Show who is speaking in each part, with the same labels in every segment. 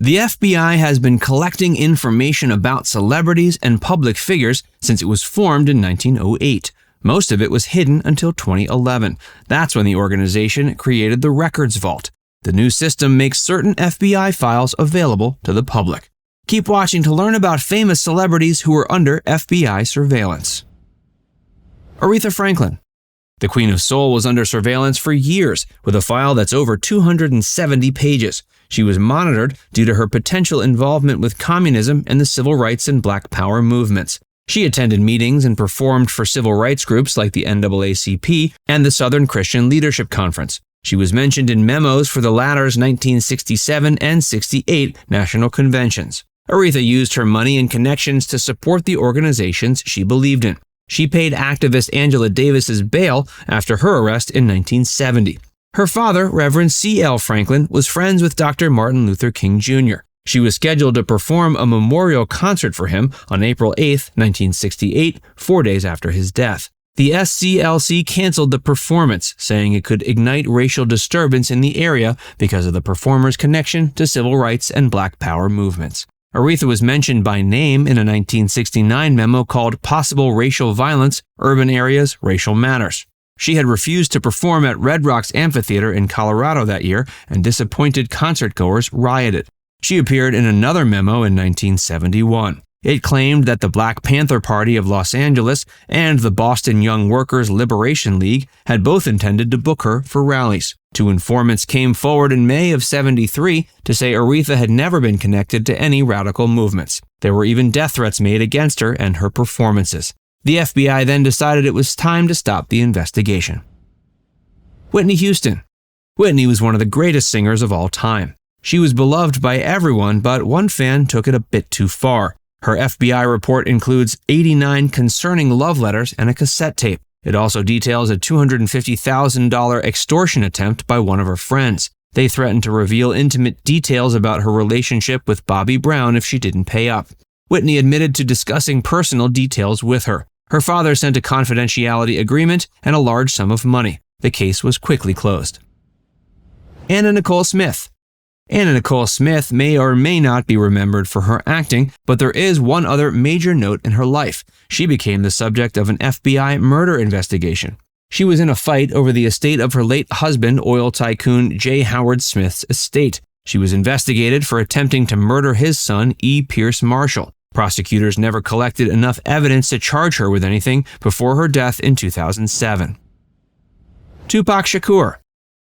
Speaker 1: The FBI has been collecting information about celebrities and public figures since it was formed in 1908. Most of it was hidden until 2011. That's when the organization created the Records Vault. The new system makes certain FBI files available to the public. Keep watching to learn about famous celebrities who were under FBI surveillance. Aretha Franklin. The Queen of Soul was under surveillance for years with a file that's over 270 pages. She was monitored due to her potential involvement with communism and the civil rights and Black Power movements. She attended meetings and performed for civil rights groups like the NAACP and the Southern Christian Leadership Conference. She was mentioned in memos for the latter's 1967 and 68 national conventions. Aretha used her money and connections to support the organizations she believed in. She paid activist Angela Davis's bail after her arrest in 1970. Her father, Reverend C.L. Franklin, was friends with Dr. Martin Luther King Jr. She was scheduled to perform a memorial concert for him on April 8, 1968, 4 days after his death. The SCLC canceled the performance, saying it could ignite racial disturbance in the area because of the performer's connection to civil rights and Black Power movements. Aretha was mentioned by name in a 1969 memo called Possible Racial Violence, Urban Areas, Racial Matters. She had refused to perform at Red Rocks Amphitheater in Colorado that year, and disappointed concertgoers rioted. She appeared in another memo in 1971. It claimed that the Black Panther Party of Los Angeles and the Boston Young Workers' Liberation League had both intended to book her for rallies. Two informants came forward in May of '73 to say Aretha had never been connected to any radical movements. There were even death threats made against her and her performances. The FBI then decided it was time to stop the investigation. Whitney Houston. Whitney was one of the greatest singers of all time. She was beloved by everyone, but one fan took it a bit too far. Her FBI report includes 89 concerning love letters and a cassette tape. It also details a $250,000 extortion attempt by one of her friends. They threatened to reveal intimate details about her relationship with Bobby Brown if she didn't pay up. Whitney admitted to discussing personal details with her. Her father sent a confidentiality agreement and a large sum of money. The case was quickly closed. Anna Nicole Smith. Anna Nicole Smith may or may not be remembered for her acting, but there is one other major note in her life. She became the subject of an FBI murder investigation. She was in a fight over the estate of her late husband, oil tycoon J. Howard Smith's estate. She was investigated for attempting to murder his son, E. Pierce Marshall. Prosecutors never collected enough evidence to charge her with anything before her death in 2007. Tupac Shakur.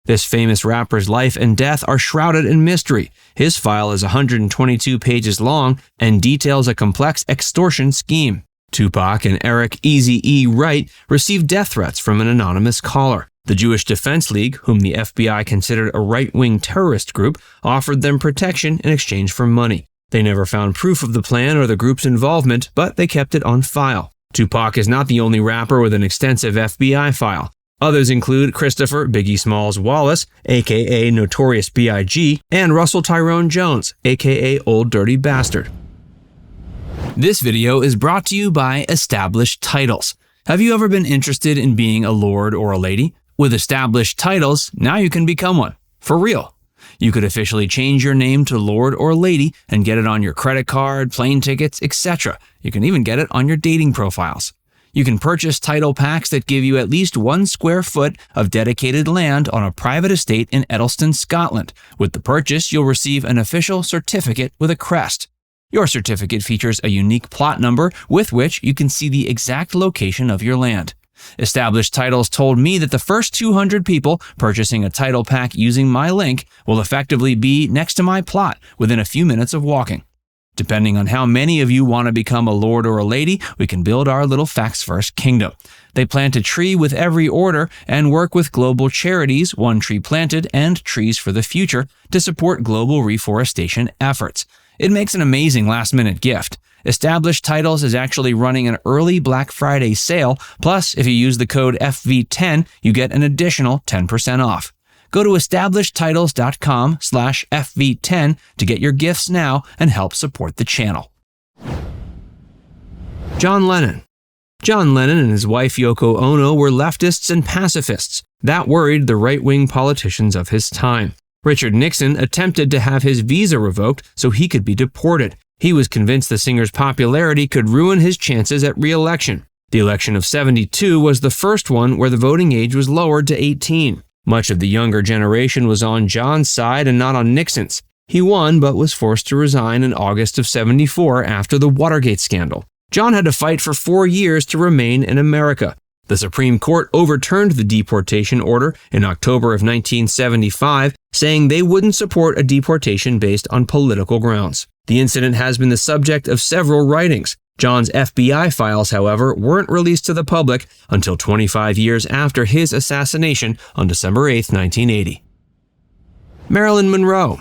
Speaker 1: This famous rapper's life and death are shrouded in mystery. His file is 122 pages long and details a complex extortion scheme. Tupac and Eric Eazy-E Wright received death threats from an anonymous caller. The Jewish Defense League, whom the FBI considered a right-wing terrorist group, offered them protection in exchange for money. They never found proof of the plan or the group's involvement, but they kept it on file. Tupac is not the only rapper with an extensive FBI file. Others include Christopher Biggie Smalls Wallace, aka Notorious B.I.G., and Russell Tyrone Jones, aka Old Dirty Bastard. This video is brought to you by Established Titles. Have you ever been interested in being a lord or a lady? With Established Titles, now you can become one. For real. You could officially change your name to Lord or Lady and get it on your credit card, plane tickets, etc. You can even get it on your dating profiles. You can purchase title packs that give you at least 1 square foot of dedicated land on a private estate in Edelston, Scotland. With the purchase, you'll receive an official certificate with a crest. Your certificate features a unique plot number with which you can see the exact location of your land. Established Titles told me that the first 200 people purchasing a title pack using my link will effectively be next to my plot within a few minutes of walking. Depending on how many of you want to become a lord or a lady, we can build our little facts first kingdom. They plant a tree with every order and work with global charities, One Tree Planted and Trees for the Future, to support global reforestation efforts. It makes an amazing last-minute gift. Established Titles is actually running an early Black Friday sale, plus if you use the code FV10, you get an additional 10% off. Go to establishedtitles.com/FV10 to get your gifts now and help support the channel. John Lennon. John Lennon and his wife Yoko Ono were leftists and pacifists. That worried the right-wing politicians of his time. Richard Nixon attempted to have his visa revoked so he could be deported. He was convinced the singer's popularity could ruin his chances at re-election. The election of '72 was the first one where the voting age was lowered to 18. Much of the younger generation was on John's side and not on Nixon's. He won, but was forced to resign in August of '74 after the Watergate scandal. John had to fight for 4 years to remain in America. The Supreme Court overturned the deportation order in October of 1975, saying they wouldn't support a deportation based on political grounds. The incident has been the subject of several writings. John's FBI files, however, weren't released to the public until 25 years after his assassination on December 8, 1980. Marilyn Monroe.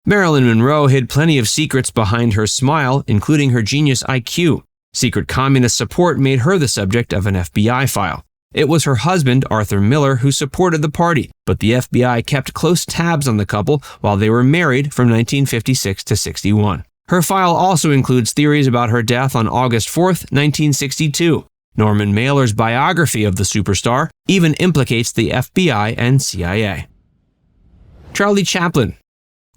Speaker 1: Marilyn Monroe hid plenty of secrets behind her smile, including her genius IQ. Secret communist support made her the subject of an FBI file. It was her husband, Arthur Miller, who supported the party, but the FBI kept close tabs on the couple while they were married from 1956 to 61. Her file also includes theories about her death on August 4, 1962. Norman Mailer's biography of the superstar even implicates the FBI and CIA. Charlie Chaplin.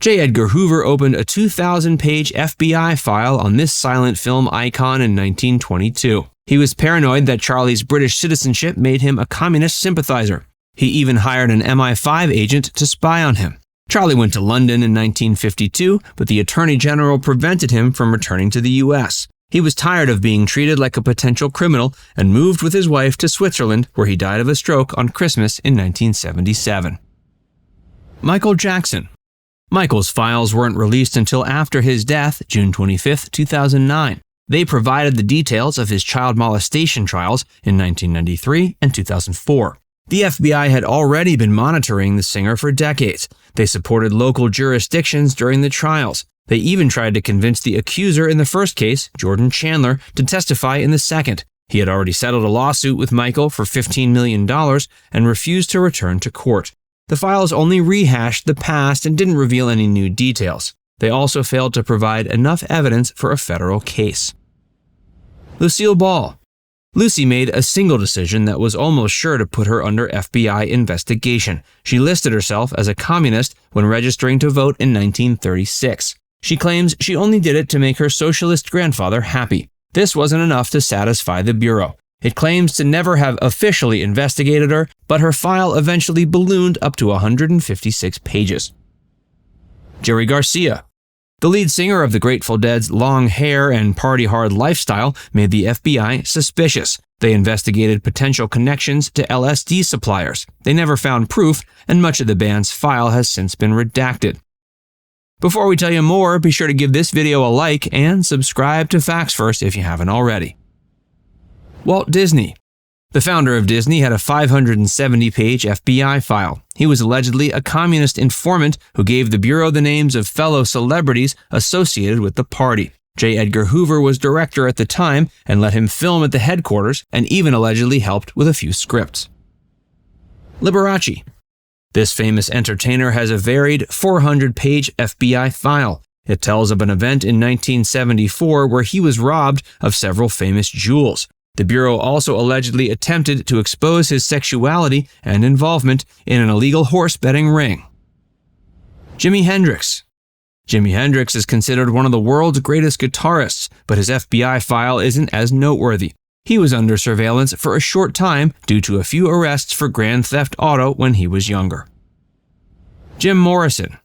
Speaker 1: J. Edgar Hoover opened a 2,000-page FBI file on this silent film icon in 1922. He was paranoid that Charlie's British citizenship made him a communist sympathizer. He even hired an MI5 agent to spy on him. Charlie went to London in 1952, but the Attorney General prevented him from returning to the U.S. He was tired of being treated like a potential criminal and moved with his wife to Switzerland, where he died of a stroke on Christmas in 1977. Michael Jackson. Michael's files weren't released until after his death, June 25, 2009. They provided the details of his child molestation trials in 1993 and 2004. The FBI had already been monitoring the singer for decades. They supported local jurisdictions during the trials. They even tried to convince the accuser in the first case, Jordan Chandler, to testify in the second. He had already settled a lawsuit with Michael for $15 million and refused to return to court. The files only rehashed the past and didn't reveal any new details. They also failed to provide enough evidence for a federal case. Lucille Ball. Lucy made a single decision that was almost sure to put her under FBI investigation. She listed herself as a communist when registering to vote in 1936. She claims she only did it to make her socialist grandfather happy. This wasn't enough to satisfy the Bureau. It claims to never have officially investigated her, but her file eventually ballooned up to 156 pages. Jerry Garcia. The lead singer of the Grateful Dead's long hair and party-hard lifestyle made the FBI suspicious. They investigated potential connections to LSD suppliers. They never found proof, and much of the band's file has since been redacted. Before we tell you more, be sure to give this video a like and subscribe to Facts First if you haven't already. Walt Disney. The founder of Disney had a 570-page FBI file. He was allegedly a communist informant who gave the Bureau the names of fellow celebrities associated with the party. J. Edgar Hoover was director at the time and let him film at the headquarters and even allegedly helped with a few scripts. Liberace. This famous entertainer has a varied 400-page FBI file. It tells of an event in 1974 where he was robbed of several famous jewels. The Bureau also allegedly attempted to expose his sexuality and involvement in an illegal horse betting ring. Jimi Hendrix. Jimi Hendrix is considered one of the world's greatest guitarists, but his FBI file isn't as noteworthy. He was under surveillance for a short time due to a few arrests for grand theft auto when he was younger. Jim Morrison.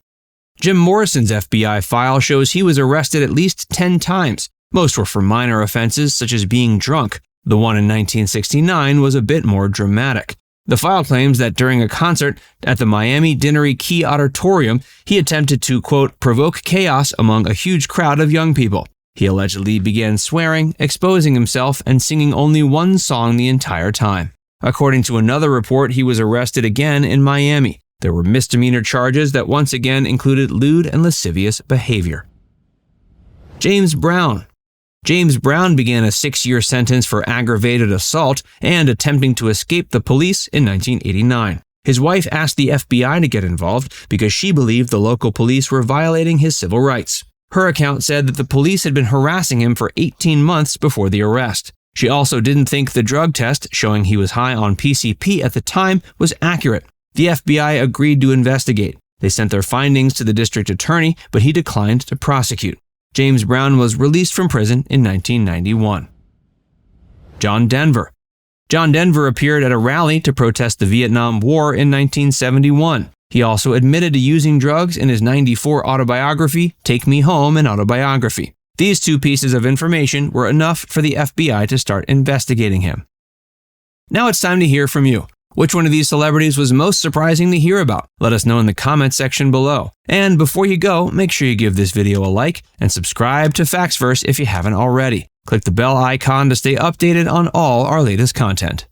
Speaker 1: Jim Morrison's FBI file shows he was arrested at least 10 times. Most were for minor offenses such as being drunk. The one in 1969 was a bit more dramatic. The file claims that during a concert at the Miami Dinnery Key Auditorium, he attempted to, quote, provoke chaos among a huge crowd of young people. He allegedly began swearing, exposing himself, and singing only one song the entire time. According to another report, he was arrested again in Miami. There were misdemeanor charges that once again included lewd and lascivious behavior. James Brown. James Brown began a 6-year sentence for aggravated assault and attempting to escape the police in 1989. His wife asked the FBI to get involved because she believed the local police were violating his civil rights. Her account said that the police had been harassing him for 18 months before the arrest. She also didn't think the drug test showing he was high on PCP at the time was accurate. The FBI agreed to investigate. They sent their findings to the district attorney, but he declined to prosecute. James Brown was released from prison in 1991. John Denver. John Denver appeared at a rally to protest the Vietnam War in 1971. He also admitted to using drugs in his 1994 autobiography, Take Me Home, an Autobiography. These two pieces of information were enough for the FBI to start investigating him. Now it's time to hear from you. Which one of these celebrities was most surprising to hear about? Let us know in the comments section below. And before you go, make sure you give this video a like and subscribe to Factsverse if you haven't already. Click the bell icon to stay updated on all our latest content.